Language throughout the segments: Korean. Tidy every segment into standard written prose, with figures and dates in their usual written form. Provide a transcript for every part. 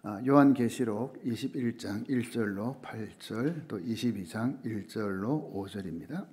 요한계시록 21장 1절로 8절 또 22장 1절로 5절입니다.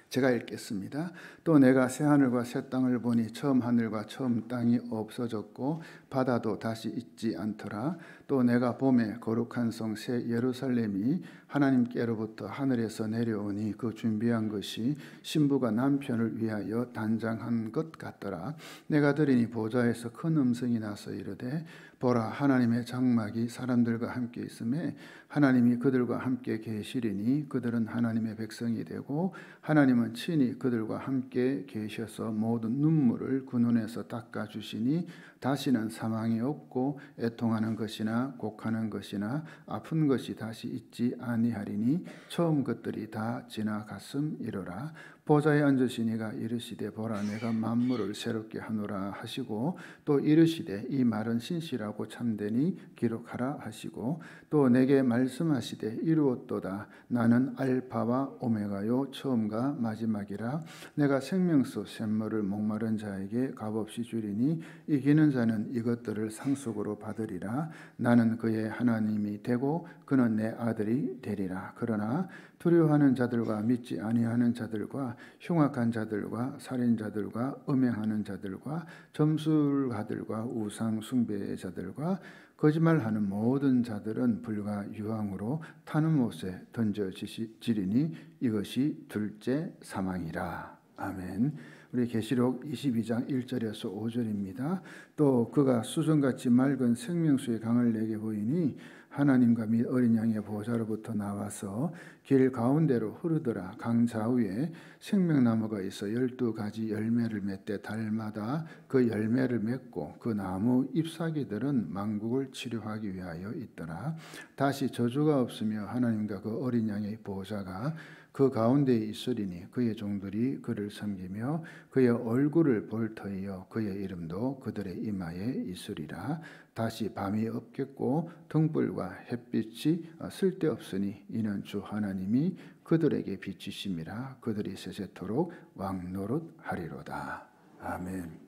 제가 읽겠습니다. 또 내가 새 하늘과 새 땅을 보니 처음 하늘과 처음 땅이 없어졌고 바다도 다시 있지 않더라. 또 내가 봄에 거룩한 성 새 예루살렘이 하나님께로부터 하늘에서 내려오니 그 준비한 것이 신부가 남편을 위하여 단장한 것 같더라. 내가 들으니 보좌에서 큰 음성이 나서 이르되 보라, 하나님의 장막이 사람들과 함께 있음에 하나님이 그들과 함께 계시리니 그들은 하나님의 백성이 되고 하나님은 친히 그들과 함께 계셔서 모든 눈물을 그 눈에서 닦아주시니 다시는 사망이 없고 애통하는 것이나 곡하는 것이나 아픈 것이 다시 있지 아니하리니 처음 것들이 다 지나갔음이로라. 보좌에 앉으시니가 이르시되 보라, 내가 만물을 새롭게 하노라 하시고 또 이르시되 이 말은 신실하고 참되니 기록하라 하시고 또 내게 말씀하시되 이루었도다. 나는 알파와 오메가요 처음과 마지막이라. 내가 생명수 샘물을 목마른 자에게 값없이 주리니 이기는 자는 이것들을 상속으로 받으리라. 나는 그의 하나님이 되고 그는 내 아들이 되리라. 그러나 두려워하는 자들과 믿지 아니하는 자들과 흉악한 자들과 살인자들과 음행하는 자들과 점술가들과 우상 숭배자들과 거짓말하는 모든 자들은 불과 유황으로 타는 못에 던져지리니 이것이 둘째 사망이라. 아멘. 우리 계시록 22장 1절에서 5절입니다. 또 그가 수정같이 맑은 생명수의 강을 내게 보이니 하나님과 및 어린 양의 보좌로부터 나와서 길 가운데로 흐르더라. 강 좌우에 생명나무가 있어 12가지 열매를 맺되 달마다 그 열매를 맺고 그 나무 잎사귀들은 만국을 치료하기 위하여 있더라. 다시 저주가 없으며 하나님과 그 어린 양의 보좌가 그 가운데에 있으리니 그의 종들이 그를 섬기며 그의 얼굴을 볼 터이요 그의 이름도 그들의 이마에 있으리라. 다시 밤이 없겠고 등불과 햇빛이 쓸데없으니 이는 주 하나님이 그들에게 빛이심이라. 그들이 세세토록 왕노릇하리로다. 아멘.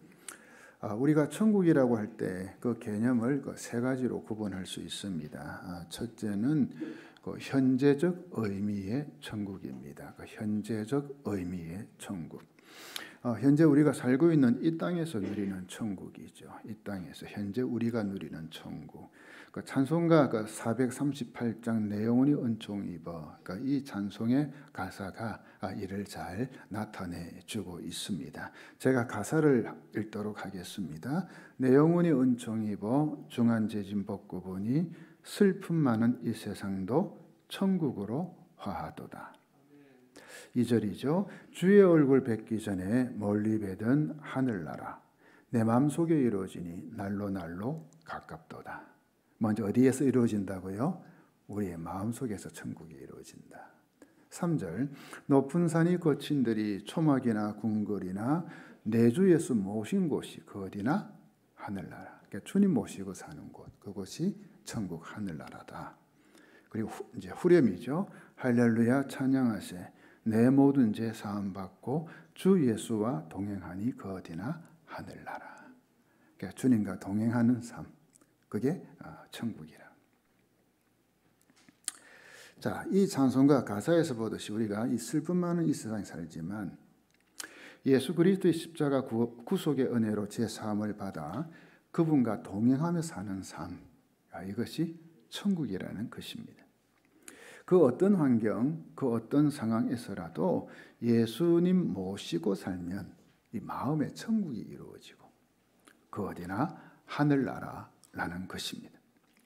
우리가 천국이라고 할 때 그 개념을 세 가지로 구분할 수 있습니다. 첫째는 현재적 의미의 천국입니다. 현재적 의미의 천국. 현재 우리가 살고 있는 이 땅에서 누리는 천국이죠. 이 땅에서 현재 우리가 누리는 천국. 찬송가 438장 내 영혼이 은총 입어. 이 찬송의 가사가 이를 잘 나타내주고 있습니다. 제가 가사를 읽도록 하겠습니다. 내 영혼이 은총 입어 중한 재짐 벗고 보니 슬픔 많은 이 세상도 천국으로 화하도다. 2절이죠. 주의 얼굴 뵙기 전에 멀리 뵈던 하늘나라 내 마음속에 이루어지니 날로 날로 가깝도다. 먼저 어디에서 이루어진다고요? 우리의 마음속에서 천국이 이루어진다. 3절 높은 산이 거친들이 초막이나 궁궐이나 내 주 예수 모신 곳이 그 어디나 하늘나라. 그러니까 주님 모시고 사는 곳, 그곳이 천국 하늘나라다. 그리고 이제 후렴이죠. 할렐루야 찬양하세 내 모든 죄 사함 받고 주 예수와 동행하니 그 어디나 하늘나라. 그러니까 주님과 동행하는 삶, 그게 천국이라. 자, 이 찬송가 가사에서 보듯이 우리가 이 슬픔 많은 이 세상에 살지만 예수 그리스도의 십자가 구속의 은혜로 제 사함을 받아 그분과 동행하며 사는 삶, 이것이 천국이라는 것입니다. 그 어떤 환경, 그 어떤 상황에서라도 예수님 모시고 살면 이 마음의 천국이 이루어지고 그 어디나 하늘나라라는 것입니다.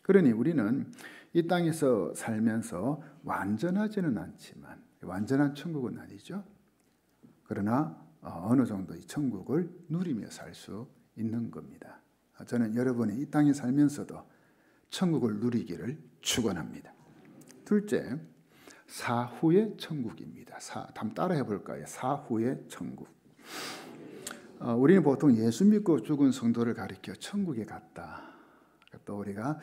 그러니 우리는 이 땅에서 살면서 완전하지는 않지만 완전한 천국은 아니죠. 그러나 어느 정도 이 천국을 누리며 살 수 있는 겁니다. 저는 여러분이 이 땅에 살면서도 천국을 누리기를 축원합니다. 둘째, 사후의 천국입니다. 한번 따라해 볼까요? 사후의 천국. 우리는 보통 예수 믿고 죽은 성도를 가리켜 천국에 갔다. 또 우리가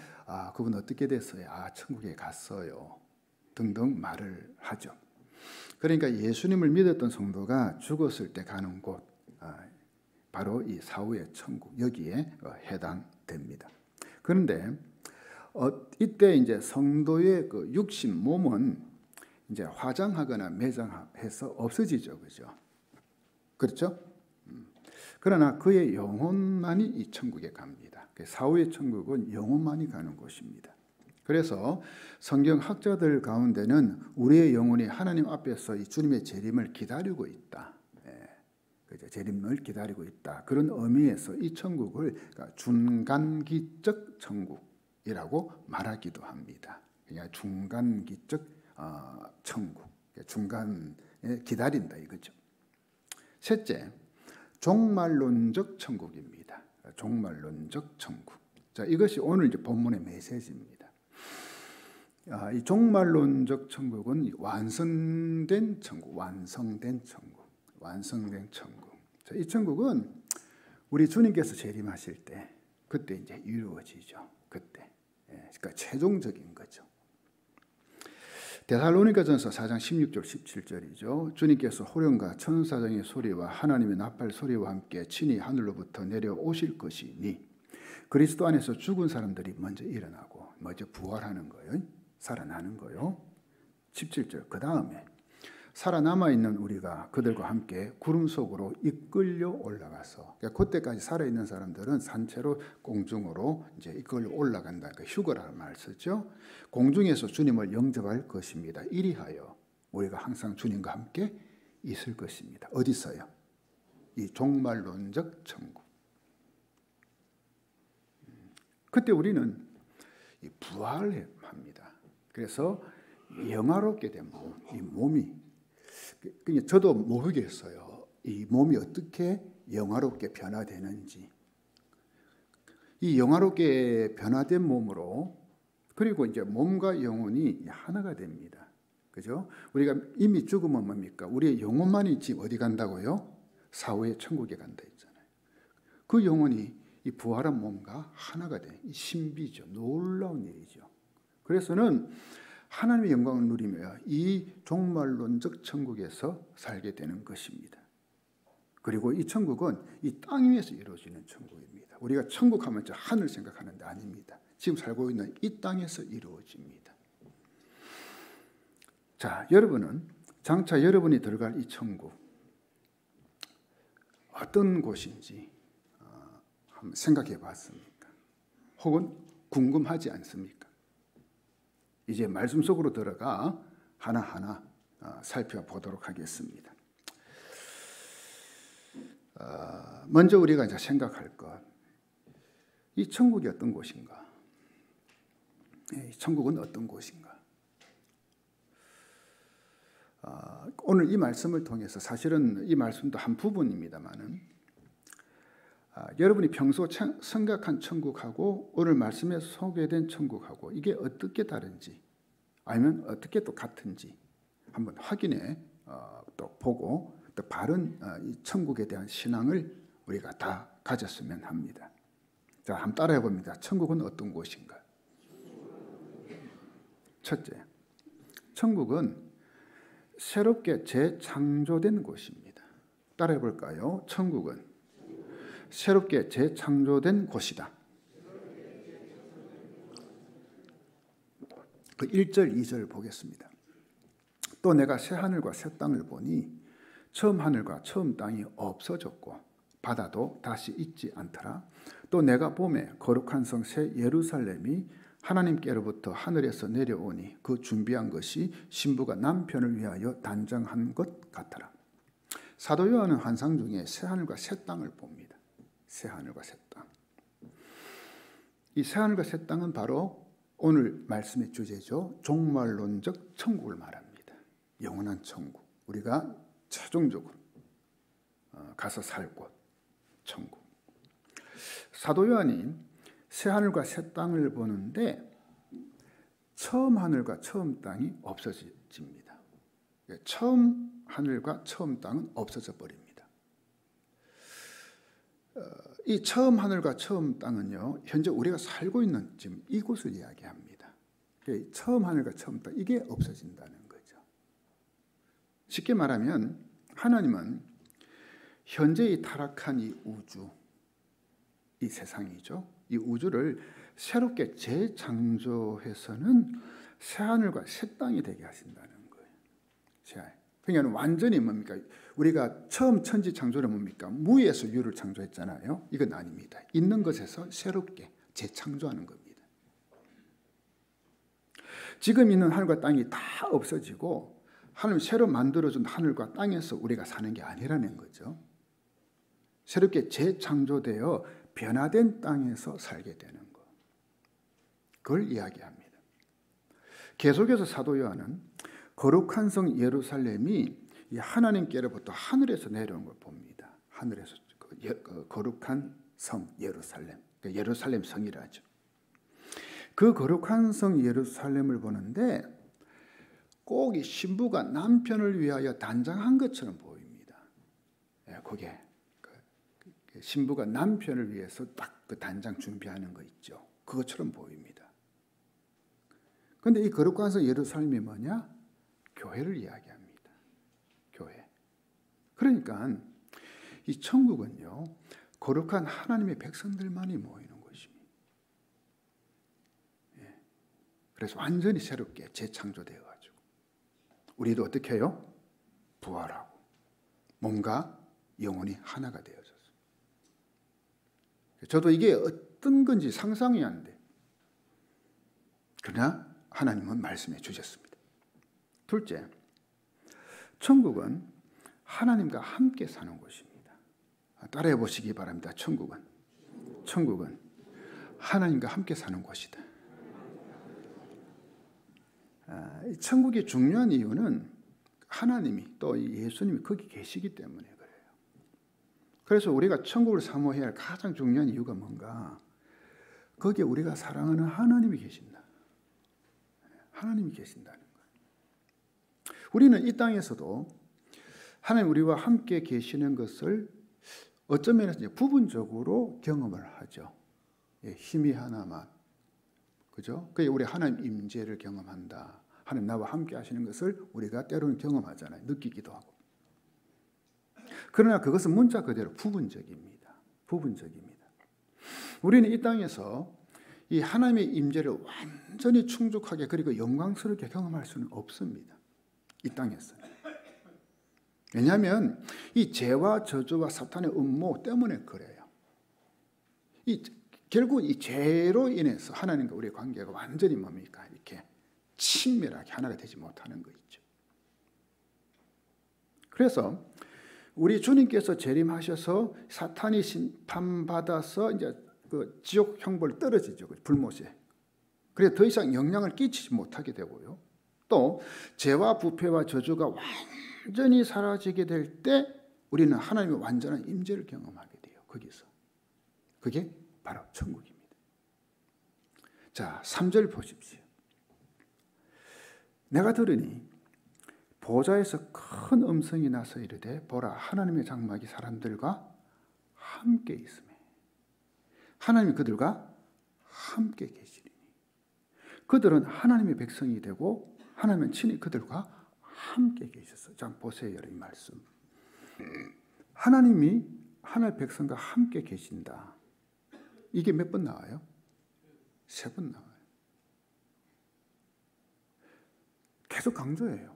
그분 어떻게 됐어요? 천국에 갔어요. 등등 말을 하죠. 그러니까 예수님을 믿었던 성도가 죽었을 때 가는 곳, 바로 이 사후의 천국, 여기에 해당됩니다. 그런데 이때 이제 성도의 그 육신 몸은 이제 화장하거나 매장해서 없어지죠, 그죠? 그렇죠? 그러나 그의 영혼만이 이 천국에 갑니다. 사후의 천국은 영혼만이 가는 곳입니다. 그래서 성경 학자들 가운데는 우리의 영혼이 하나님 앞에서 이 주님의 재림을 기다리고 있다. 재림을 기다리고 있다. 그런 의미에서 이 천국을 중간기적 천국이라고 말하기도 합니다. 그냥 중간기적 천국, 중간에 기다린다 이거죠. 셋째, 종말론적 천국입니다. 종말론적 천국. 자, 이것이 오늘 이제 본문의 메시지입니다. 이 종말론적 천국은 완성된 천국, 완성된 천국. 자, 이 천국은 우리 주님께서 재림하실 때 그때 이제 이루어지죠. 그때. 그러니까 최종적인 거죠. 데살로니가전서 4장 16절 17절이죠. 주님께서 호령과 천사장의 소리와 하나님의 나팔 소리와 함께 친히 하늘로부터 내려오실 것이니 그리스도 안에서 죽은 사람들이 먼저 일어나고 먼저 부활하는 거예요. 살아나는 거요. 17절 그 다음에 살아남아 있는 우리가 그들과 함께 구름 속으로 이끌려 올라가서 그때까지 살아 있는 사람들은 산채로 공중으로 이제 이끌려 올라간다. 휴거라는 말 쓰죠. 공중에서 주님을 영접할 것입니다. 이리하여 우리가 항상 주님과 함께 있을 것입니다. 어디서요? 이 종말론적 천국. 그때 우리는 부활합니다. 그래서 영화롭게 된 몸, 이 몸이 저도 모르겠어요. 이 몸이 어떻게 영화롭게 변화되는지. 이 영화롭게 변화된 몸으로 그리고 이제 몸과 영혼이 하나가 됩니다. 그죠? 우리가 이미 죽으면 뭡니까? 우리의 영혼만이 지금 어디 간다고요? 사후의 천국에 간다 했잖아요. 그 영혼이 이 부활한 몸과 하나가 돼. 이 신비죠. 놀라운 일이죠. 그래서는 하나님의 영광을 누리며 이 종말론적 천국에서 살게 되는 것입니다. 그리고 이 천국은 이 땅 위에서 이루어지는 천국입니다. 우리가 천국하면 저 하늘 생각하는데 아닙니다. 지금 살고 있는 이 땅에서 이루어집니다. 자, 여러분은 장차 여러분이 들어갈 이 천국 어떤 곳인지 한번 생각해 봤습니까? 혹은 궁금하지 않습니까? 이제 말씀 속으로 들어가 하나하나 살펴보도록 하겠습니다. 먼저 우리가 이제 생각할 것, 이 천국이 어떤 곳인가? 이 천국은 어떤 곳인가? 오늘 이 말씀을 통해서 사실은 이 말씀도 한 부분입니다만은 여러분이 평소 생각한 천국하고 오늘 말씀에 소개된 천국하고 이게 어떻게 다른지 아니면 어떻게 또 같은지 한번 확인해 또 보고 또 바른 이 천국에 대한 신앙을 우리가 다 가졌으면 합니다. 자, 한번 따라해 봅니다. 천국은 어떤 곳인가? 첫째, 천국은 새롭게 재창조된 곳입니다. 따라해 볼까요? 천국은 새롭게 재창조된 곳이다. 그 1절, 2절 보겠습니다. 또 내가 새 하늘과 새 땅을 보니 처음 하늘과 처음 땅이 없어졌고 바다도 다시 있지 않더라. 또 내가 봄에 거룩한 성 새 예루살렘이 하나님께로부터 하늘에서 내려오니 그 준비한 것이 신부가 남편을 위하여 단장한 것 같더라. 사도 요한은 환상 중에 새 하늘과 새 땅을 봅니다. 새 하늘과 새 땅. 이 새 하늘과 새 땅은 바로 오늘 말씀의 주제죠. 종말론적 천국을 말합니다. 영원한 천국. 우리가 최종적으로 가서 살 곳. 천국. 사도 요한이 새 하늘과 새 땅을 보는데 처음 하늘과 처음 땅이 없어집니다. 처음 하늘과 처음 땅은 없어져 버립니다. 이 처음 하늘과 처음 땅은요, 현재 우리가 살고 있는 지금 이곳을 이야기합니다. 처음 하늘과 처음 땅, 이게 없어진다는 거죠. 쉽게 말하면 하나님은 현재 이 타락한 이 우주, 이 세상이죠. 이 우주를 새롭게 재창조해서는 새하늘과 새 땅이 되게 하신다는 거예요. 그러니까 완전히 뭡니까? 우리가 처음 천지 창조는 뭡니까? 무에서 유를 창조했잖아요. 이건 아닙니다. 있는 것에서 새롭게 재창조하는 겁니다. 지금 있는 하늘과 땅이 다 없어지고 하나님이 새로 만들어준 하늘과 땅에서 우리가 사는 게 아니라는 거죠. 새롭게 재창조되어 변화된 땅에서 살게 되는 것. 그걸 이야기합니다. 계속해서 사도 요한은 거룩한 성 예루살렘이 하나님께로부터 하늘에서 내려온 걸 봅니다. 하늘에서 거룩한 성 예루살렘, 예루살렘 성이라죠. 그 거룩한 성 예루살렘을 보는데 꼭 이 신부가 남편을 위하여 단장한 것처럼 보입니다. 그게 신부가 남편을 위해서 딱 그 단장 준비하는 거 있죠. 그것처럼 보입니다. 그런데 이 거룩한 성 예루살렘이 뭐냐? 교회를 이야기합니다. 교회. 그러니까 이 천국은요, 거룩한 하나님의 백성들만이 모이는 곳입니다. 그래서 완전히 새롭게 재창조되어가지고 우리도 어떻게 해요? 부활하고 몸과 영혼이 하나가 되어졌어요. 저도 이게 어떤 건지 상상이 안 돼. 그러나 하나님은 말씀해 주셨습니다. 둘째, 천국은 하나님과 함께 사는 곳입니다. 따라해 보시기 바랍니다. 천국은 하나님과 함께 사는 곳이다. 천국이 중요한 이유는 하나님이 또 예수님이 거기 계시기 때문에 그래요. 그래서 우리가 천국을 사모해야 할 가장 중요한 이유가 뭔가? 거기에 우리가 사랑하는 하나님이 계신다. 하나님이 계신다는 거예요. 우리는 이 땅에서도 하나님 우리와 함께 계시는 것을 어떤 면에서 이제 부분적으로 경험을 하죠. 희미하나마, 그죠? 그게 우리 하나님 임재를 경험한다. 하나님 나와 함께 하시는 것을 우리가 때로는 경험하잖아요. 느끼기도 하고. 그러나 그것은 문자 그대로 부분적입니다. 부분적입니다. 우리는 이 땅에서 이 하나님의 임재를 완전히 충족하게 그리고 영광스럽게 경험할 수는 없습니다. 이 땅에서는. 왜냐하면 이 죄와 저주와 사탄의 음모 때문에 그래요. 결국 이 죄로 인해서 하나님과 우리의 관계가 완전히 뭡니까? 이렇게 친밀하게 하나가 되지 못하는 거 있죠. 그래서 우리 주님께서 재림하셔서 사탄이 심판받아서 이제 그 지옥 형벌 떨어지죠. 불못에. 그래서 더 이상 영향을 끼치지 못하게 되고요. 또 죄와 부패와 저주가 완전히 사라지게 될 때 우리는 하나님의 완전한 임재를 경험하게 돼요. 거기서. 그게 바로 천국입니다. 자, 3절 보십시오. 내가 들으니 보좌에서 큰 음성이 나서 이르되 보라 하나님의 장막이 사람들과 함께 있으며 하나님이 그들과 함께 계시리니 그들은 하나님의 백성이 되고 하나님은 친히 그들과 함께 계셔서. 자, 보세요. 여러분 말씀. 하나님이 하나님의 백성과 함께 계신다. 이게 몇 번 나와요? 3번 나와요. 계속 강조해요.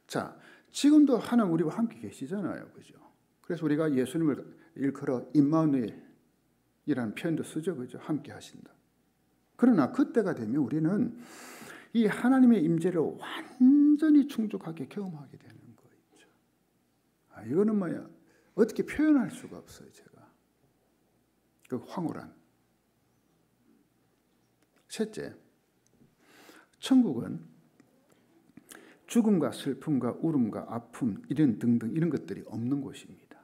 자, 지금도 하나님 우리와 함께 계시잖아요. 그죠? 그래서 우리가 예수님을 일컬어 임마누엘이라는 표현도 쓰죠. 그죠? 함께 하신다. 그러나 그때가 되면 우리는 이 하나님의 임재를 완전히 충족하게 경험하게 되는 거죠. 이거는 뭐야? 어떻게 표현할 수가 없어요, 제가. 그 황홀한. 셋째, 천국은 죽음과 슬픔과 울음과 아픔 이런 등등 이런 것들이 없는 곳입니다.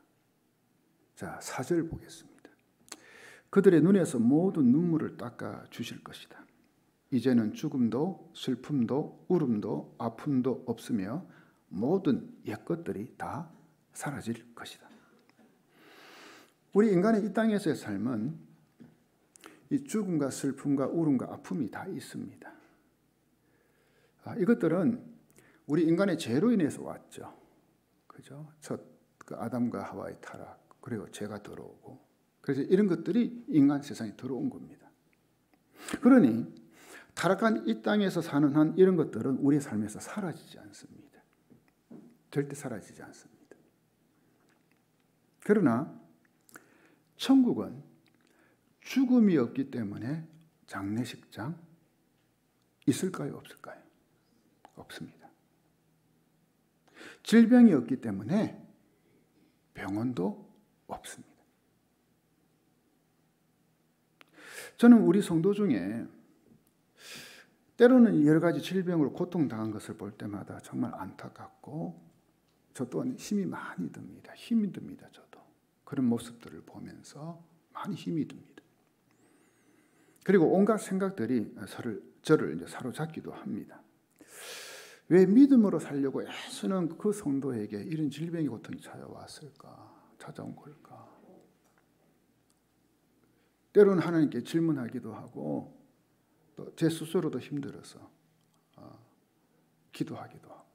자, 4절 보겠습니다. 그들의 눈에서 모든 눈물을 닦아 주실 것이다. 이제는 죽음도 슬픔도 울음도 아픔도 없으며 모든 옛것들이 다 사라질 것이다. 우리 인간의 이 땅에서의 삶은 이 죽음과 슬픔과 울음과 아픔이 다 있습니다. 이것들은 우리 인간의 죄로 인해서 왔죠. 그죠? 첫 그 아담과 하와의 타락, 그리고 죄가 들어오고, 그래서 이런 것들이 인간 세상에 들어온 겁니다. 그러니 타락한 이 땅에서 사는 한 이런 것들은 우리의 삶에서 사라지지 않습니다. 절대 사라지지 않습니다. 그러나 천국은 죽음이 없기 때문에 장례식장 있을까요? 없을까요? 없습니다. 질병이 없기 때문에 병원도 없습니다. 저는 우리 성도 중에 때로는 여러 가지 질병으로 고통당한 것을 볼 때마다 정말 안타깝고 저 또한 힘이 많이 듭니다. 힘이 듭니다. 저도. 그런 모습들을 보면서 많이 힘이 듭니다. 그리고 온갖 생각들이 저를 이제 사로잡기도 합니다. 왜 믿음으로 살려고 애쓰는 그 성도에게 이런 질병의 고통이 찾아온 걸까? 때로는 하나님께 질문하기도 하고 또 제 스스로도 힘들어서 기도하기도 하고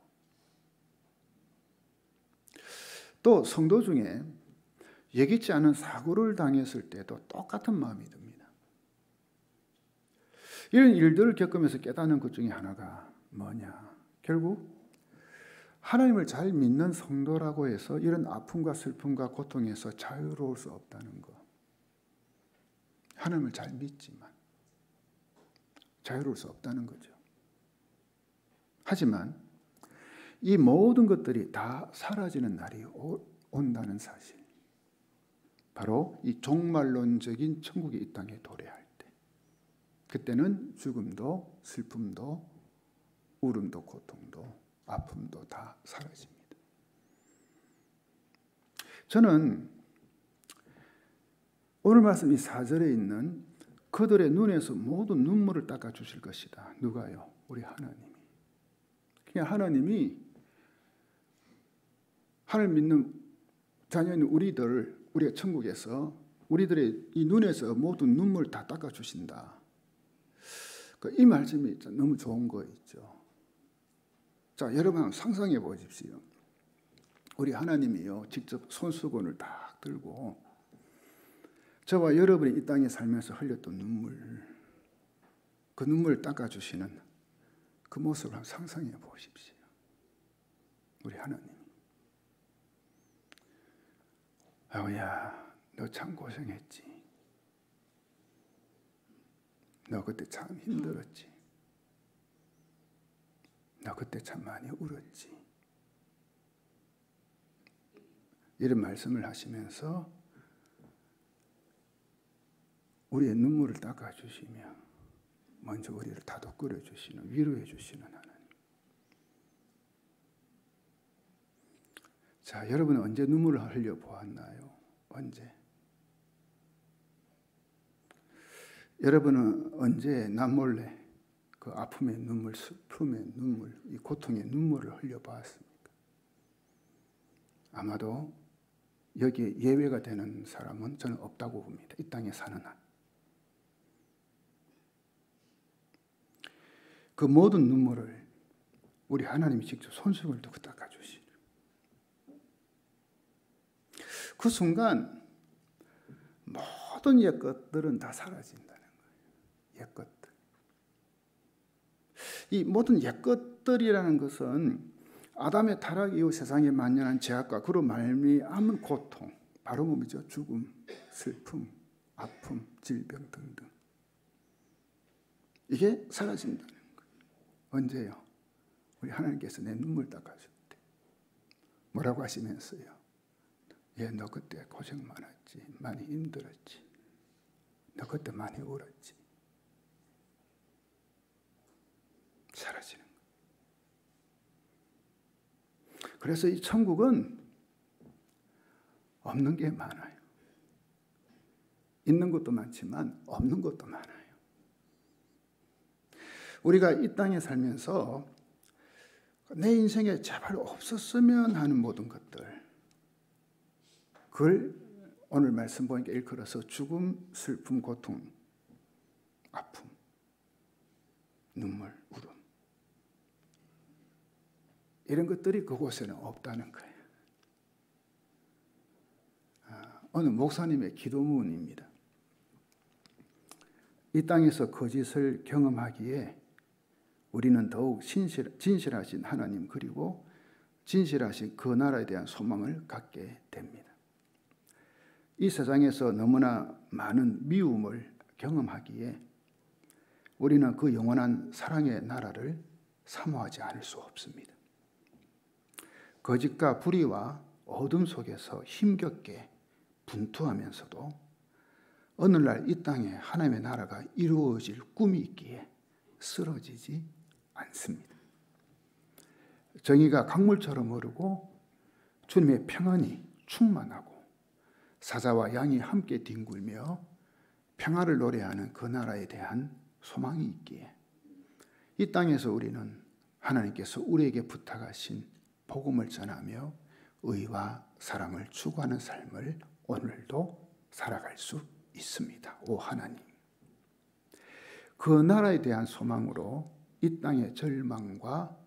또 성도 중에 예기치 않은 사고를 당했을 때도 똑같은 마음이 듭니다. 이런 일들을 겪으면서 깨닫는 것 중에 하나가 뭐냐? 결국 하나님을 잘 믿는 성도라고 해서 이런 아픔과 슬픔과 고통에서 자유로울 수 없다는 것. 하나님을 잘 믿지만 자유로울 수 없다는 거죠. 하지만 이 모든 것들이 다 사라지는 날이 온다는 사실. 바로 이 종말론적인 천국이 이 땅에 도래할 때. 그때는 죽음도 슬픔도 울음도 고통도 아픔도 다 사라집니다. 저는 오늘 말씀 이 4절에 있는 그들의 눈에서 모든 눈물을 닦아주실 것이다. 누가요? 우리 하나님이. 그냥 하나님이 하나님 믿는 자녀인 우리가 천국에서 우리들의 이 눈에서 모든 눈물 다 닦아주신다. 이 말씀이 너무 좋은 거 있죠. 자, 여러분 한번 상상해 보십시오. 우리 하나님이요, 직접 손수건을 딱 들고 저와 여러분이 이 땅에 살면서 흘렸던 눈물, 그 눈물을 닦아주시는 그 모습을 한번 상상해 보십시오. 우리 하나님. 아우야, 너 참 고생했지. 너 그때 참 힘들었지. 너 그때 참 많이 울었지. 이런 말씀을 하시면서 우리의 눈물을 닦아주시며 먼저 우리를 다독거려 주시는, 위로해 주시는 하나님. 자, 여러분은 언제 눈물을 흘려 보았나요? 언제? 여러분은 언제 남몰래 그 아픔의 눈물, 슬픔의 눈물, 이 고통의 눈물을 흘려 보았습니까? 아마도 여기에 예외가 되는 사람은 저는 없다고 봅니다. 이 땅에 사는 한. 그 모든 눈물을 우리 하나님이 직접 손수건을 두고 닦아주시는 그 순간 모든 옛 것들은 다 사라진다는 거예요. 옛 것들. 이 모든 옛 것들이라는 것은 아담의 타락 이후 세상에 만연한 죄악과 그로 말미암은 고통, 바로 뭐죠? 죽음, 슬픔, 아픔, 질병 등등. 이게 사라진다는 거예요. 언제요? 우리 하나님께서 내 눈물 닦아줄 때. 뭐라고 하시면서요? 너 그때 고생 많았지. 많이 힘들었지. 너 그때 많이 울었지. 사라지는 거예요. 그래서 이 천국은 없는 게 많아요. 있는 것도 많지만 없는 것도 많아요. 우리가 이 땅에 살면서 내 인생에 제발 없었으면 하는 모든 것들, 그걸 오늘 말씀 보니까 일컬어서 죽음, 슬픔, 고통, 아픔, 눈물, 울음, 이런 것들이 그곳에는 없다는 거예요. 어느 목사님의 기도문입니다. 이 땅에서 거짓을 경험하기에 우리는 더욱 진실하신 하나님 그리고 진실하신 그 나라에 대한 소망을 갖게 됩니다. 이 세상에서 너무나 많은 미움을 경험하기에 우리는 그 영원한 사랑의 나라를 사모하지 않을 수 없습니다. 거짓과 불의와 어둠 속에서 힘겹게 분투하면서도 어느 날 이 땅에 하나님의 나라가 이루어질 꿈이 있기에 쓰러지지 않습니다. 정의가 강물처럼 흐르고 주님의 평안이 충만하고 사자와 양이 함께 뒹굴며 평화를 노래하는 그 나라에 대한 소망이 있기에 이 땅에서 우리는 하나님께서 우리에게 부탁하신 복음을 전하며 의와 사랑을 추구하는 삶을 오늘도 살아갈 수 있습니다. 오 하나님, 그 나라에 대한 소망으로 이 땅의 절망과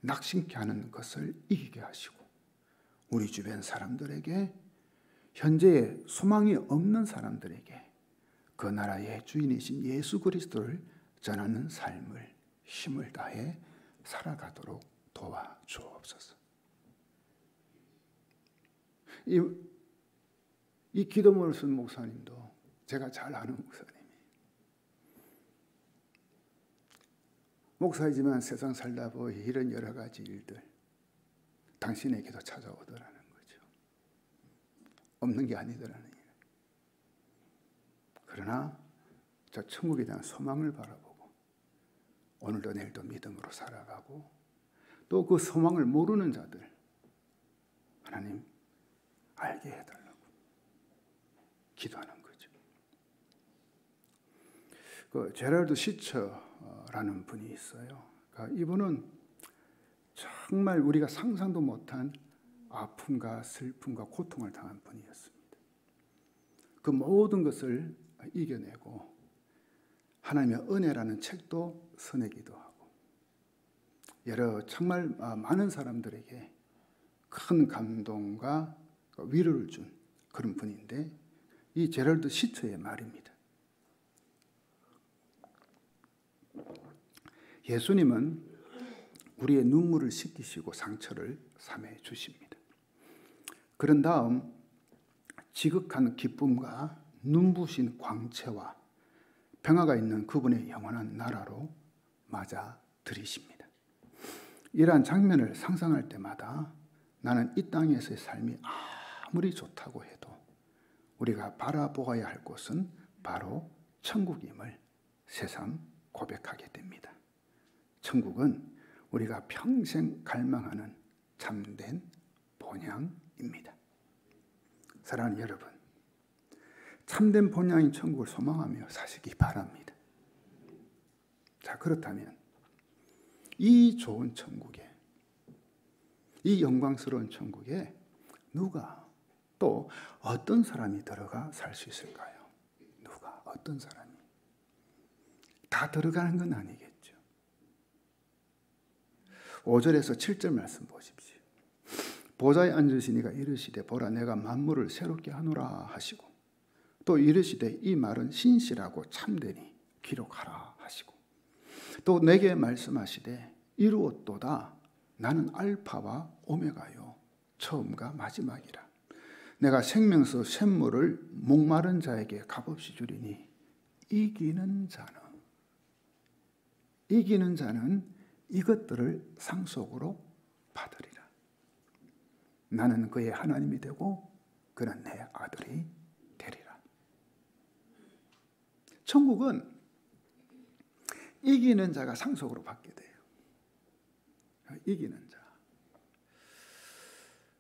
낙심케 하는 것을 이기게 하시고 우리 주변 사람들에게 현재의 소망이 없는 사람들에게 그 나라의 주인이신 예수 그리스도를 전하는 삶을 힘을 다해 살아가도록 도와주옵소서. 이 기도문을 쓴 목사님도 제가 잘 아는 목사님이에요. 목사이지만 세상 살다 보니 이런 여러 가지 일들 당신에게도 찾아오더라는 거죠. 없는 게 아니더라는 일. 그러나 저 천국에 대한 소망을 바라보고 오늘도 내일도 믿음으로 살아가고 또 그 소망을 모르는 자들 하나님 알게 해달라고 기도하는 거죠. 그 제랄드 시처라는 분이 있어요. 그러니까 이분은 정말 우리가 상상도 못한 아픔과 슬픔과 고통을 당한 분이었습니다. 그 모든 것을 이겨내고 하나님의 은혜라는 책도 써내기도 하고 여러 정말 많은 사람들에게 큰 감동과 위로를 준 그런 분인데 이 제럴드 시처의 말입니다. 예수님은 우리의 눈물을 씻기시고 상처를 삼해 주십니다. 그런 다음 지극한 기쁨과 눈부신 광채와 평화가 있는 그분의 영원한 나라로 맞아 들이십니다. 이러한 장면을 상상할 때마다 나는 이 땅에서의 삶이 아무리 좋다고 해도 우리가 바라보아야 할 곳은 바로 천국임을 새삼 고백하게 됩니다. 천국은 우리가 평생 갈망하는 참된 본향입니다. 사랑하는 여러분, 참된 본향인 천국을 소망하며 사시기 바랍니다. 자, 그렇다면 이 좋은 천국에, 이 영광스러운 천국에 누가 또 어떤 사람이 들어가 살 수 있을까요? 누가 어떤 사람이? 다 들어가는 건 아니겠죠. 5절에서 7절 말씀 보십시오. 보좌에 앉으시니가 이르시되 보라 내가 만물을 새롭게 하노라 하시고 또 이르시되 이 말은 신실하고 참되니 기록하라 하시고 또 내게 말씀하시되 이루었도다 나는 알파와 오메가요 처음과 마지막이라 내가 생명수 샘물을 목마른 자에게 값없이 주리니 이기는 자는 이것들을 상속으로 받으리라. 나는 그의 하나님이 되고 그는 내 아들이 되리라. 천국은 이기는 자가 상속으로 받게 돼요. 이기는 자.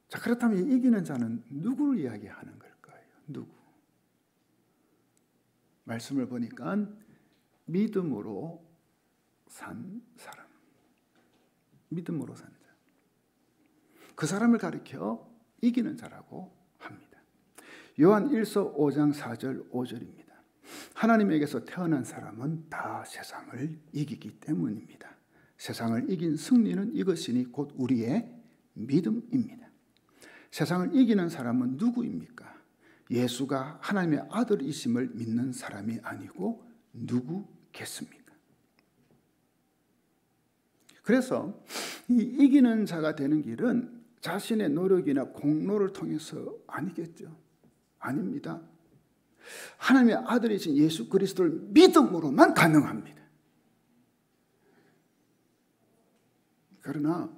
자, 그렇다면 이기는 자는 누구를 이야기하는 걸까요? 누구? 말씀을 보니까 믿음으로 산 사람. 믿음으로 산 자. 그 사람을 가리켜 이기는 자라고 합니다. 요한 1서 5장 4절 5절입니다. 하나님에게서 태어난 사람은 다 세상을 이기기 때문입니다. 세상을 이긴 승리는 이것이니 곧 우리의 믿음입니다. 세상을 이기는 사람은 누구입니까? 예수가 하나님의 아들이심을 믿는 사람이 아니고 누구겠습니까? 그래서 이 이기는 자가 되는 길은 자신의 노력이나 공로를 통해서 아니겠죠. 아닙니다. 하나님의 아들이신 예수 그리스도를 믿음으로만 가능합니다. 그러나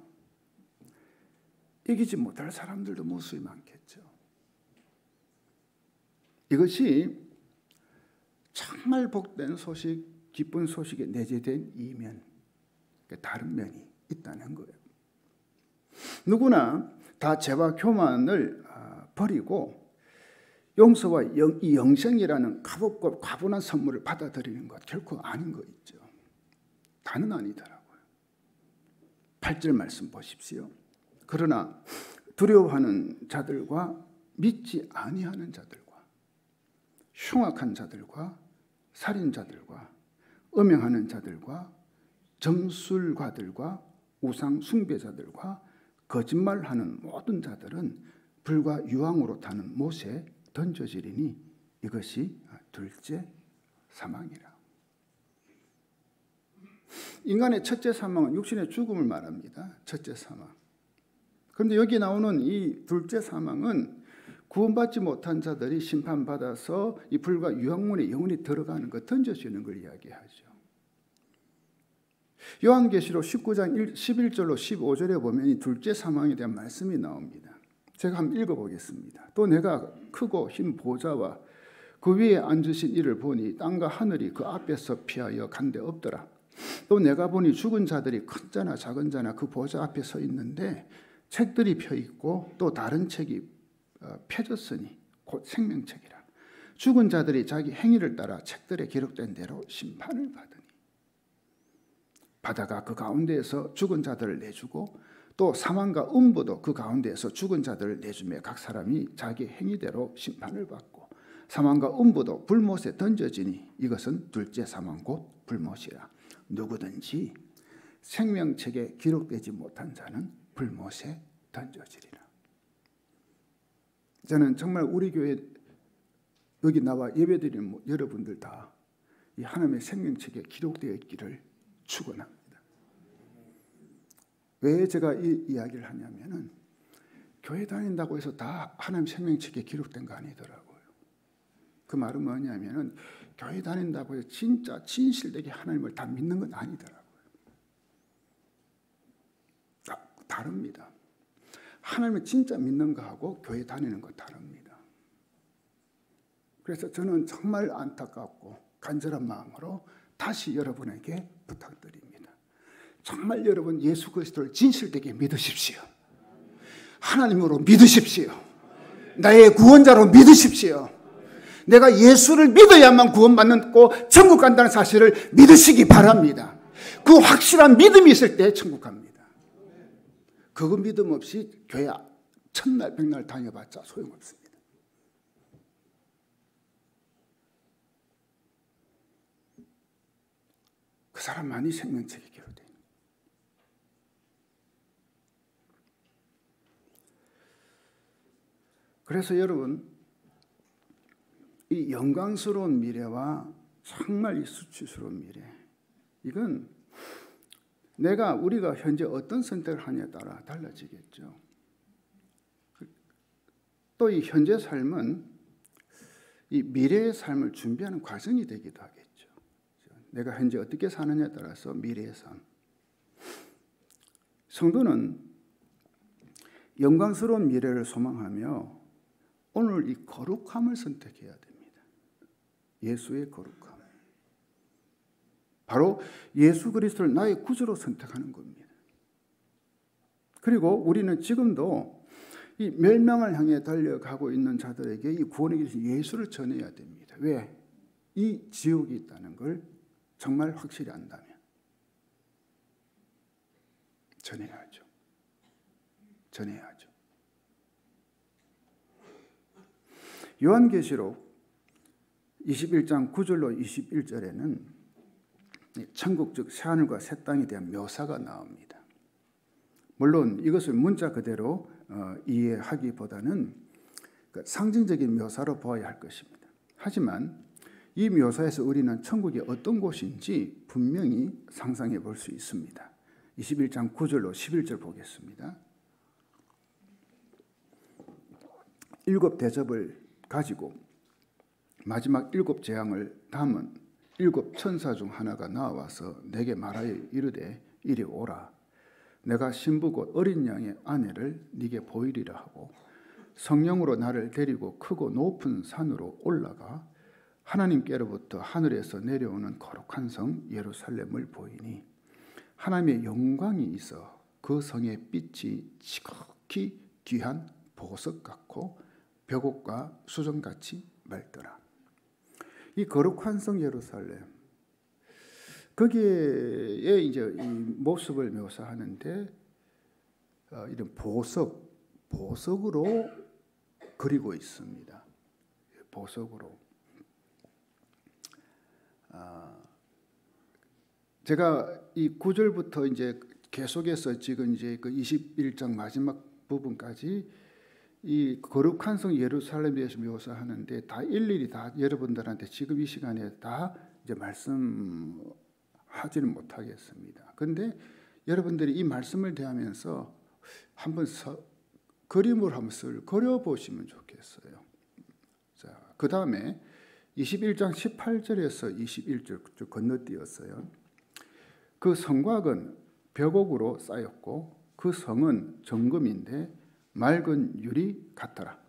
이기지 못할 사람들도 무수히 많겠죠. 이것이 정말 복된 소식, 기쁜 소식에 내재된 이면, 다른 면이 있다는 거예요. 누구나 다 죄와 교만을 버리고 용서와 이 영생이라는 값없고 과분한 선물을 받아들이는 것 결코 아닌 거 있죠. 다는 아니더라고요. 8절 말씀 보십시오. 그러나 두려워하는 자들과 믿지 아니하는 자들과 흉악한 자들과 살인자들과 음행하는 자들과 점술가들과 우상 숭배자들과 거짓말하는 모든 자들은 불과 유황으로 타는 못에 던져지리니 이것이 둘째 사망이라. 인간의 첫째 사망은 육신의 죽음을 말합니다. 첫째 사망. 그런데 여기 나오는 이 둘째 사망은 구원받지 못한 자들이 심판받아서 이 불과 유황문에 영원히 들어가는 것, 던져지는 걸 이야기하죠. 요한계시록 19장 11절로 15절에 보면 이 둘째 사망에 대한 말씀이 나옵니다. 제가 한번 읽어보겠습니다. 또 내가 크고 흰 보좌와 그 위에 앉으신 이를 보니 땅과 하늘이 그 앞에서 피하여 간데 없더라. 또 내가 보니 죽은 자들이 큰 자나 작은 자나 그 보좌 앞에 서 있는데 책들이 펴 있고 또 다른 책이 펴졌으니 곧 생명책이라. 죽은 자들이 자기 행위를 따라 책들에 기록된 대로 심판을 받으니 바다가 그 가운데에서 죽은 자들을 내주고 또 사망과 음부도 그 가운데에서 죽은 자들을 내주며 각 사람이 자기 행위대로 심판을 받고 사망과 음부도 불못에 던져지니 이것은 둘째 사망 곧 불못이라. 누구든지 생명책에 기록되지 못한 자는 불못에 던져지리라. 저는 정말 우리 교회 여기 나와 예배드리는 여러분들 다 이 하나님의 생명책에 기록되어 있기를 축원합니다. 왜 제가 이 이야기를 하냐면은 교회 다닌다고 해서 다 하나님 생명책에 기록된 거 아니더라고요. 그 말은 뭐냐면은 교회 다닌다고 해서 진짜 진실되게 하나님을 다 믿는 건 아니더라고요. 다릅니다. 하나님을 진짜 믿는 거하고 교회 다니는 거 다릅니다. 그래서 저는 정말 안타깝고 간절한 마음으로 다시 여러분에게 부탁드립니다. 정말 여러분 예수 그리스도를 진실되게 믿으십시오. 하나님으로 믿으십시오. 나의 구원자로 믿으십시오. 내가 예수를 믿어야만 구원받고 천국 간다는 사실을 믿으시기 바랍니다. 그 확실한 믿음이 있을 때 천국 갑니다. 그거 믿음 없이 교회 천날 백날 다녀봤자 소용없습니다. 그 사람만이 생명책에 기록되어 있는. 그래서 여러분 이 영광스러운 미래와 정말 이 수치스러운 미래, 이건 우리가 현재 어떤 선택을 하냐에 따라 달라지겠죠. 또 이 현재 삶은 이 미래의 삶을 준비하는 과정이 되기도 하겠죠. 내가 현재 어떻게 사느냐에 따라서 미래의 삶. 성도는 영광스러운 미래를 소망하며 오늘 이 거룩함을 선택해야 됩니다. 예수의 거룩함. 바로 예수 그리스도를 나의 구주로 선택하는 겁니다. 그리고 우리는 지금도 이 멸망을 향해 달려가고 있는 자들에게 이 구원의 길 예수를 전해야 됩니다. 왜? 이 지옥이 있다는 걸 정말 확실히 안다면 전해야죠. 전해야죠. 요한계시록 21장 9절로 21절에는 천국 즉 새하늘과 새 땅에 대한 묘사가 나옵니다. 물론 이것을 문자 그대로 이해하기보다는 그 상징적인 묘사로 보아야 할 것입니다. 하지만 이 묘사에서 우리는 천국이 어떤 곳인지 분명히 상상해 볼 수 있습니다. 21장 9절로 11절 보겠습니다. 7 대접을 가지고 마지막 7 재앙을 담은 7 천사 중 하나가 나와서 내게 말하여 이르되 이리 오라. 내가 신부 곧 어린 양의 아내를 네게 보이리라 하고 성령으로 나를 데리고 크고 높은 산으로 올라가 하나님께로부터 하늘에서 내려오는 거룩한 성 예루살렘을 보이니 하나님의 영광이 있어 그 성의 빛이 지극히 귀한 보석 같고 벽옥과 수정같이 맑더라. 이 거룩한 성 예루살렘, 거기에 이제 이 모습을 묘사하는데 이런 보석으로 그리고 있습니다. 보석으로. 제가 이 9절부터 이제 계속해서 지금 이제 그 21장 마지막 부분까지 이 거룩한 성 예루살렘에 대해서 묘사하는데 다 일일이 다 여러분들한테 지금 이 시간에 다 이제 말씀하지는 못하겠습니다. 그런데 여러분들이 이 말씀을 대하면서 한번 그림을 한번 그려보시면 좋겠어요. 자, 그 다음에 21장 18절에서 21절 건너뛰었어요. 그 성곽은 벽옥으로 쌓였고 그 성은 정금인데 맑은 유리 같더라.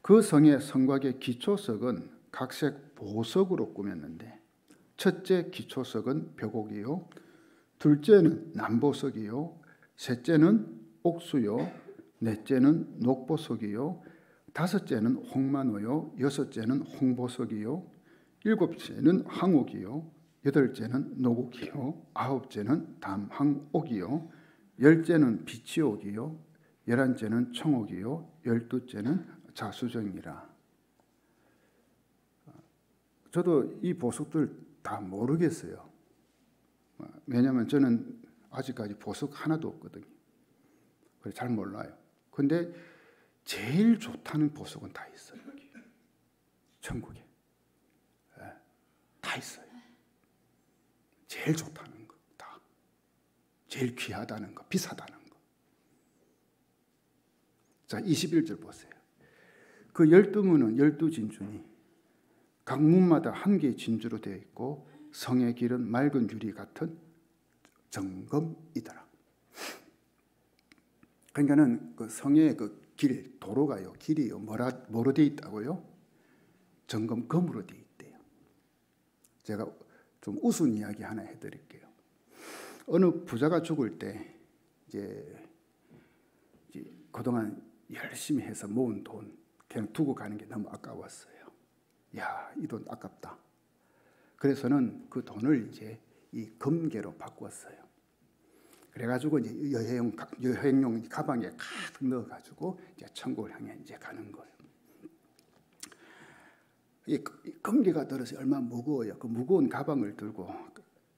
그 성의 성곽의 기초석은 각색 보석으로 꾸몄는데 첫째 기초석은 벽옥이요, 둘째는 남보석이요, 셋째는 옥수요, 넷째는 녹보석이요, 다섯째는 홍만호요, 여섯째는 홍보석이요, 일곱째는 항옥이요, 여덟째는 노곡이요, 아홉째는 담항옥이요, 열째는 비치옥이요, 11째는 청옥이요, 12째는 자수정이라. 저도 이 보석들 다 모르겠어요. 왜냐하면 저는 아직까지 보석 하나도 없거든요. 그래서 잘 몰라요. 근데 제일 좋다는 보석은 다 있어요. 여기 천국에 다 있어요. 제일 좋다는 거 다, 제일 귀하다는 거, 비싸다는 거. 자, 21절 보세요. 그 12문은 12진주니 각 문마다 한 개의 진주로 되어 있고 성의 길은 맑은 유리 같은 정금이더라. 그러니까는 그 성의 그 길, 도로가요, 길이요, 뭐로 되어 있다고요? 정금으로 되어 있대요. 제가 좀 우스운 이야기 하나 해드릴게요. 어느 부자가 죽을 때 이제 그동안 열심히 해서 모은 돈 그냥 두고 가는 게 너무 아까웠어요. 야, 이 돈 아깝다. 그래서는 그 돈을 이제 이 금괴로 바꿨어요. 그래가지고 이제 여행용 가방에 가득 넣어가지고 이제 천국을 향해 이제 가는 거예요. 이 금괴가 들어서 얼마나 무거워요. 그 무거운 가방을 들고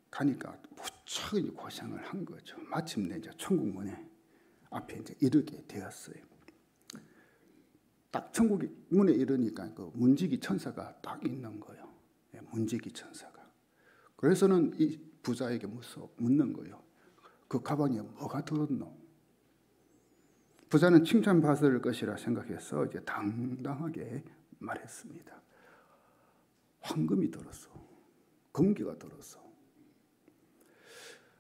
가니까 무척 고생을 한 거죠. 마침내 이제 천국 문에 앞에 이제 이르게 되었어요. 딱 천국 문에 이르니까 그 문지기 천사가 딱 있는 거예요. 문지기 천사가. 그래서는 이 부자에게 묻는 거예요. 그 가방에 뭐가 들었노? 부자는 칭찬받을 것이라 생각해서 이제 당당하게 말했습니다. 황금이 들었어. 금괴가 들었어.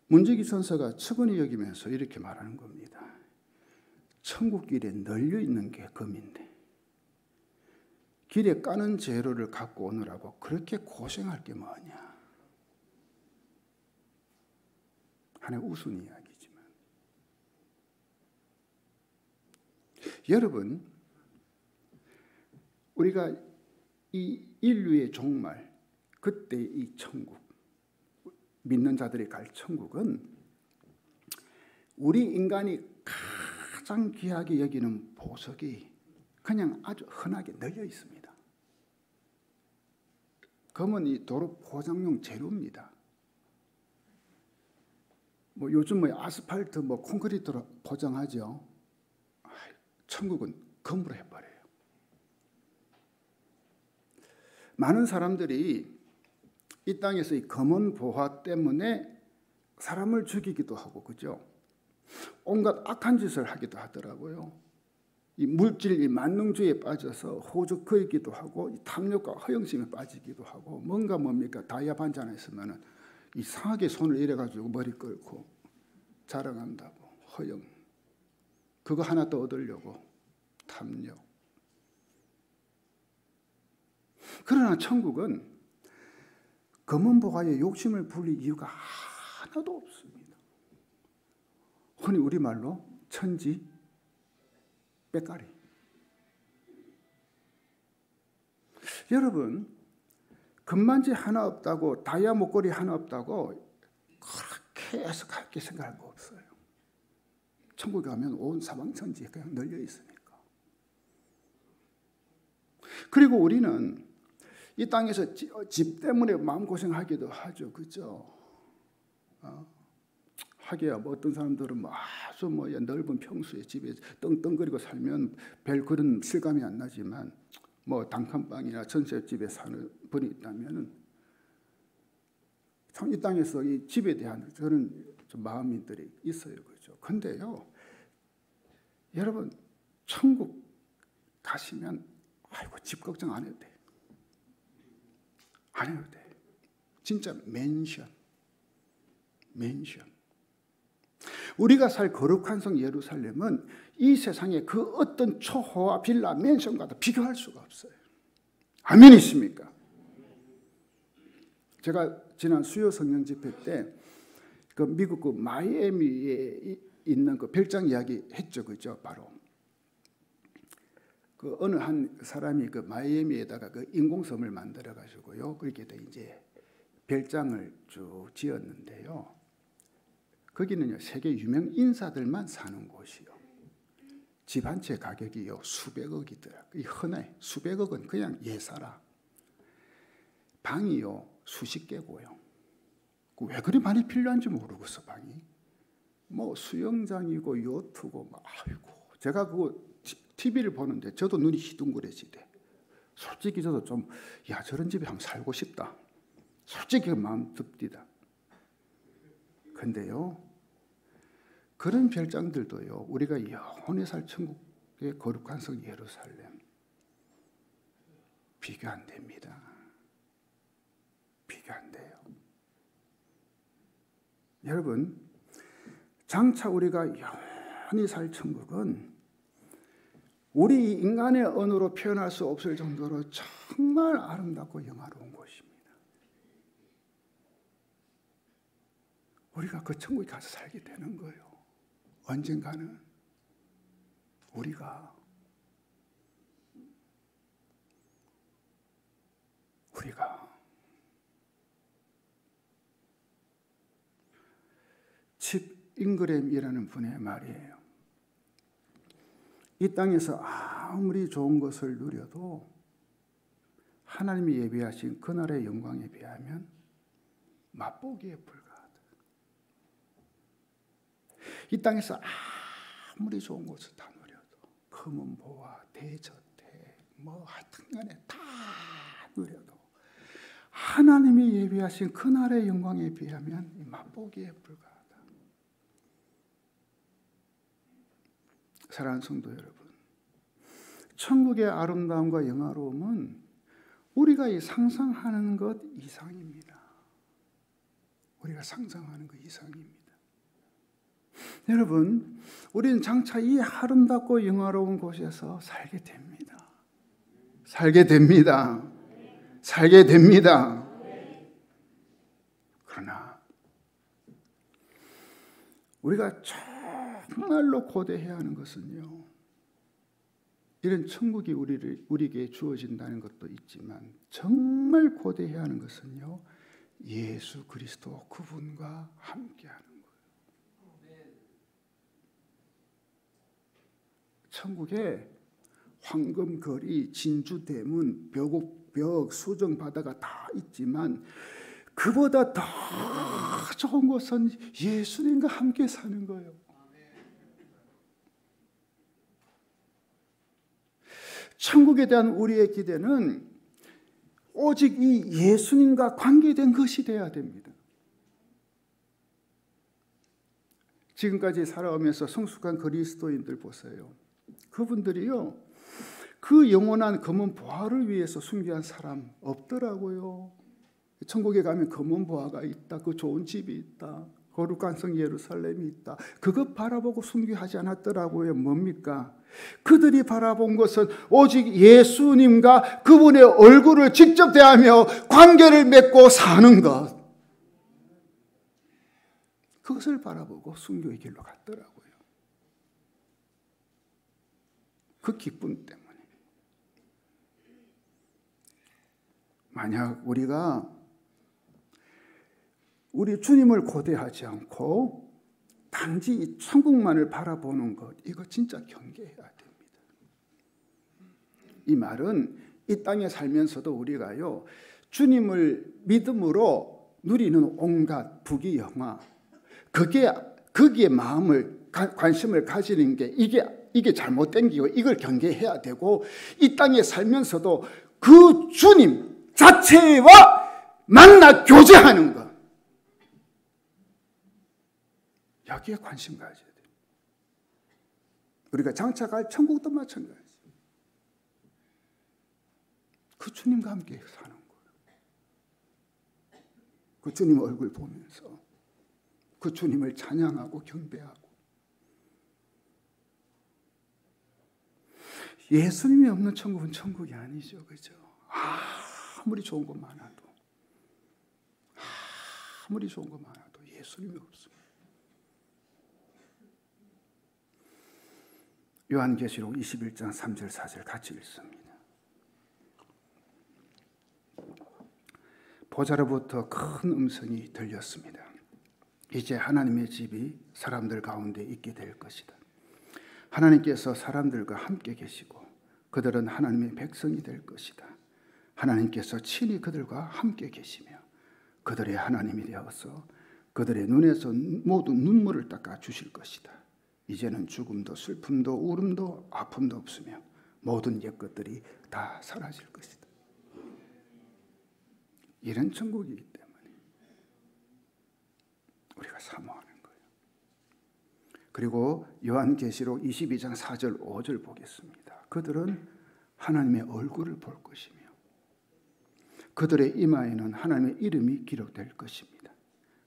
문지기 천사가 측은히 여기면서 이렇게 말하는 겁니다. 천국 길에 널려 있는 게 금인데 길에 까는 재료를 갖고 오느라고 그렇게 고생할 게 뭐냐. 하나의 우스운 이야기지만 여러분, 우리가 이 인류의 종말, 그때 이 천국, 믿는 자들이 갈 천국은 우리 인간이 가장 귀하게 여기는 보석이 그냥 아주 흔하게 널려 있습니다. 금은 이 도로 포장용 재료입니다. 뭐 요즘 아스팔트 콘크리트로 포장하죠. 천국은 금으로 해버려요. 많은 사람들이 이 땅에서 이 검은 보화 때문에 사람을 죽이기도 하고, 그죠? 온갖 악한 짓을 하기도 하더라고요. 이 물질, 이 만능주의에 빠져서 호적거리기도 하고, 이 탐욕과 허영심에 빠지기도 하고, 뭡니까? 다이아 반지 하나 있으면은 이상하게 손을 이래가지고 머리 끌고 자랑한다고, 허영. 그거 하나 더 얻으려고 탐욕. 그러나 천국은 검은 보화에 욕심을 부릴 이유가 하나도 없습니다. 흔히 우리말로 천지 빼까리. 여러분, 금반지 하나 없다고, 다이아 목걸이 하나 없다고 그렇게 해서 갈게 생각할 거 없어요. 천국에 가면 온 사방천지에 그냥 널려 있으니까. 그리고 우리는 이 땅에서 집 때문에 마음고생하기도 하죠. 그죠? 하기야 뭐 어떤 사람들은 뭐 아주 뭐 넓은 평수에 집에 떵떵거리고 살면 별 그런 실감이 안 나지만, 뭐 단칸방이나 전셋집에 사는 분이 있다면은 참 이 땅에서 이 집에 대한 그런 좀 마음들이 있어요. 그죠? 근데요, 여러분, 천국 가시면 아이고 집 걱정 안 해도 돼. 안 해도 돼. 진짜 맨션. 우리가 살 거룩한 성 예루살렘은 이 세상의 그 어떤 초호화 빌라 맨션과도 비교할 수가 없어요. 아멘이십니까? 제가 지난 수요 성령 집회 때 그 미국 그 마이애미에 있는 그 별장 이야기 했죠. 그죠? 바로 그 어느 한 사람이 그 마이애미에다가 그 인공섬을 만들어 가지고요, 그렇게 이제 별장을 쭉 지었는데요. 거기는요, 세계 유명 인사들만 사는 곳이요. 집 한 채 가격이요 수백억이더라. 흔해. 수백억은 그냥 예사라. 방이요 수십 개고요. 왜 그리 많이 필요한지 모르겠어. 방이 뭐 수영장이고 요트고 막, 아이고, 제가 그거 TV를 보는데 저도 눈이 희둥그레지대. 솔직히 저도 좀 저런 집에 한번 살고 싶다. 솔직히 그 마음 듭디다. 근데요, 그런 별장들도요, 우리가 영원히 살 천국의 거룩한 성 예루살렘 비교 안 됩니다. 비교 안 돼요. 여러분, 장차 우리가 영원히 살 천국은 우리 인간의 언어로 표현할 수 없을 정도로 정말 아름답고 영화로운 곳입니다. 우리가 그 천국에 가서 살게 되는 거예요. 언젠가는 우리가 칩 잉그램이라는 분의 말이에요. 이 땅에서 아무리 좋은 것을 누려도 하나님이 예비하신 그날의 영광에 비하면 맛보기에 불과하다. 이 땅에서 아무리 좋은 것을 다 누려도, 검은 보화, 대저택, 뭐 하여튼 간에 다 누려도 하나님이 예비하신 그날의 영광에 비하면 맛보기에 불과하다. 사랑하는 성도 여러분, 천국의 아름다움과 영화로움은 우리가 상상하는 것 이상입니다. 우리가 상상하는 것 이상입니다. 여러분, 우리는 장차 이 아름답고 영화로운 곳에서 살게 됩니다. 살게 됩니다. 살게 됩니다. 그러나 우리가 정말로 고대해야 하는 것은요, 이런 천국이 우리에게 주어진다는 것도 있지만 정말 고대해야 하는 것은요, 예수 그리스도 그분과 함께하는 거예요. 천국에 황금거리, 진주대문, 벽, 수정바다가 다 있지만 그보다 더 좋은 것은 예수님과 함께 사는 거예요. 천국에 대한 우리의 기대는 오직 이 예수님과 관계된 것이 되어야 됩니다. 지금까지 살아오면서 성숙한 그리스도인들 보세요. 그분들이요, 그 영원한 검은 보화를 위해서 순교한 사람 없더라고요. 천국에 가면 검은 보화가 있다, 그 좋은 집이 있다, 거룩한 성 예루살렘이 있다, 그것 바라보고 순교하지 않았더라고요. 뭡니까? 그들이 바라본 것은 오직 예수님과 그분의 얼굴을 직접 대하며 관계를 맺고 사는 것, 그것을 바라보고 순교의 길로 갔더라고요. 그 기쁨 때문에. 만약 우리가 우리 주님을 고대하지 않고 단지 이 천국만을 바라보는 것, 이거 진짜 경계해야 됩니다. 이 말은 이 땅에 살면서도 우리가요, 주님을 믿음으로 누리는 온갖 부귀영화, 거기에 마음을, 관심을 가지는 게 이게 잘못된 게요. 이걸 경계해야 되고, 이 땅에 살면서도 그 주님 자체와 만나 교제하는 것, 여기에 관심 가져야 돼요. 우리가 장차갈 천국도 마찬가지. 그 주님과 함께 사는 거예요. 그 주님 얼굴 보면서 그 주님을 찬양하고 경배하고. 예수님이 없는 천국은 천국이 아니죠. 그죠? 아무리 좋은 것 많아도, 아무리 좋은 것 많아도 예수님이 없습니다. 요한계시록 21장 3절 4절 같이 읽습니다. 보좌로부터 큰 음성이 들렸습니다. 이제 하나님의 집이 사람들 가운데 있게 될 것이다. 하나님께서 사람들과 함께 계시고 그들은 하나님의 백성이 될 것이다. 하나님께서 친히 그들과 함께 계시며 그들의 하나님이 되어서 그들의 눈에서 모두 눈물을 닦아 주실 것이다. 이제는 죽음도 슬픔도 울음도 아픔도 없으며 모든 옛것들이 다 사라질 것이다. 이런 천국이기 때문에 우리가 사모하는 거예요. 그리고 요한계시록 22장 4절 5절 보겠습니다. 그들은 하나님의 얼굴을 볼 것이며 그들의 이마에는 하나님의 이름이 기록될 것입니다.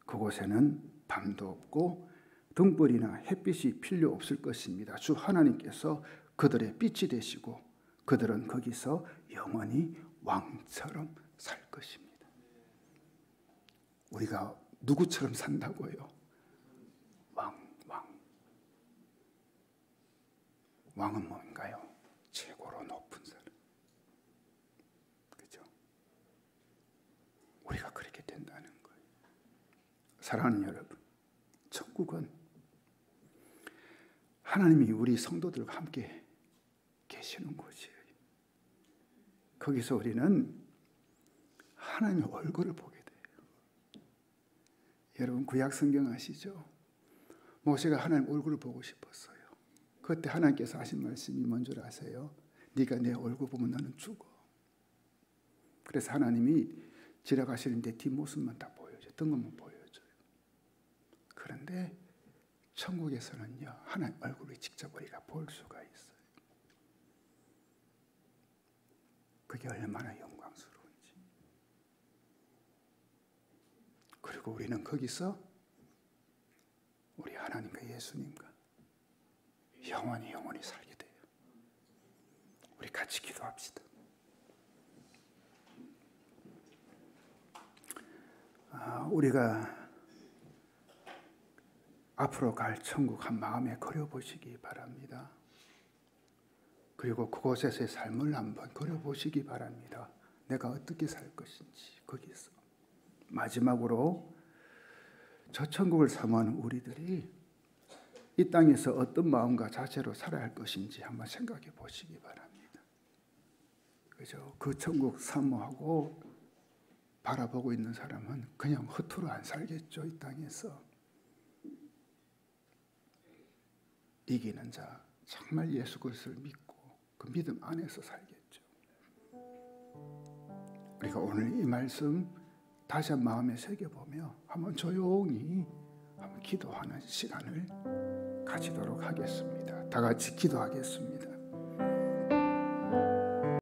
그곳에는 밤도 없고 등불이나 햇빛이 필요 없을 것입니다. 주 하나님께서 그들의 빛이 되시고 그들은 거기서 영원히 왕처럼 살 것입니다. 우리가 누구처럼 산다고요? 왕은 뭔가요? 최고로 높은 사람. 그죠? 우리가 그렇게 된다는 거예요. 사랑하는 여러분, 천국은 하나님이 우리 성도들과 함께 계시는 곳이에요. 거기서 우리는 하나님의 얼굴을 보게 돼요. 여러분, 구약 성경 아시죠? 모세가 하나님 얼굴을 보고 싶었어요. 그때 하나님께서 하신 말씀이 뭔 줄 아세요? 네가 내 얼굴 보면 너는 죽어. 그래서 하나님이 지나가시는데 뒷모습만 다 보여줘요. 등은 보여줘요. 그런데 천국에서는요, 하나님 얼굴을 직접 우리가 볼 수가 있어요. 그게 얼마나 영광스러운지. 그리고 우리는 거기서 우리 하나님과 예수님과 영원히 살게 돼요. 우리 같이 기도합시다. 우리가 앞으로 갈 천국 한 마음에 그려보시기 바랍니다. 그리고 그곳에서의 삶을 한번 그려보시기 바랍니다. 내가 어떻게 살 것인지 거기서. 마지막으로 저 천국을 사모하는 우리들이 이 땅에서 어떤 마음과 자세로 살아야 할 것인지 한번 생각해 보시기 바랍니다. 그죠? 그 천국 사모하고 바라보고 있는 사람은 그냥 허투루 안 살겠죠. 이 땅에서. 이기는 자, 정말 예수 그리스도를 믿고 그 믿음 안에서 살겠죠. 우리가 오늘 이 말씀 다시 한 마음에 새겨보며 한번 조용히 한번 기도하는 시간을 가지도록 하겠습니다. 다 같이 기도하겠습니다.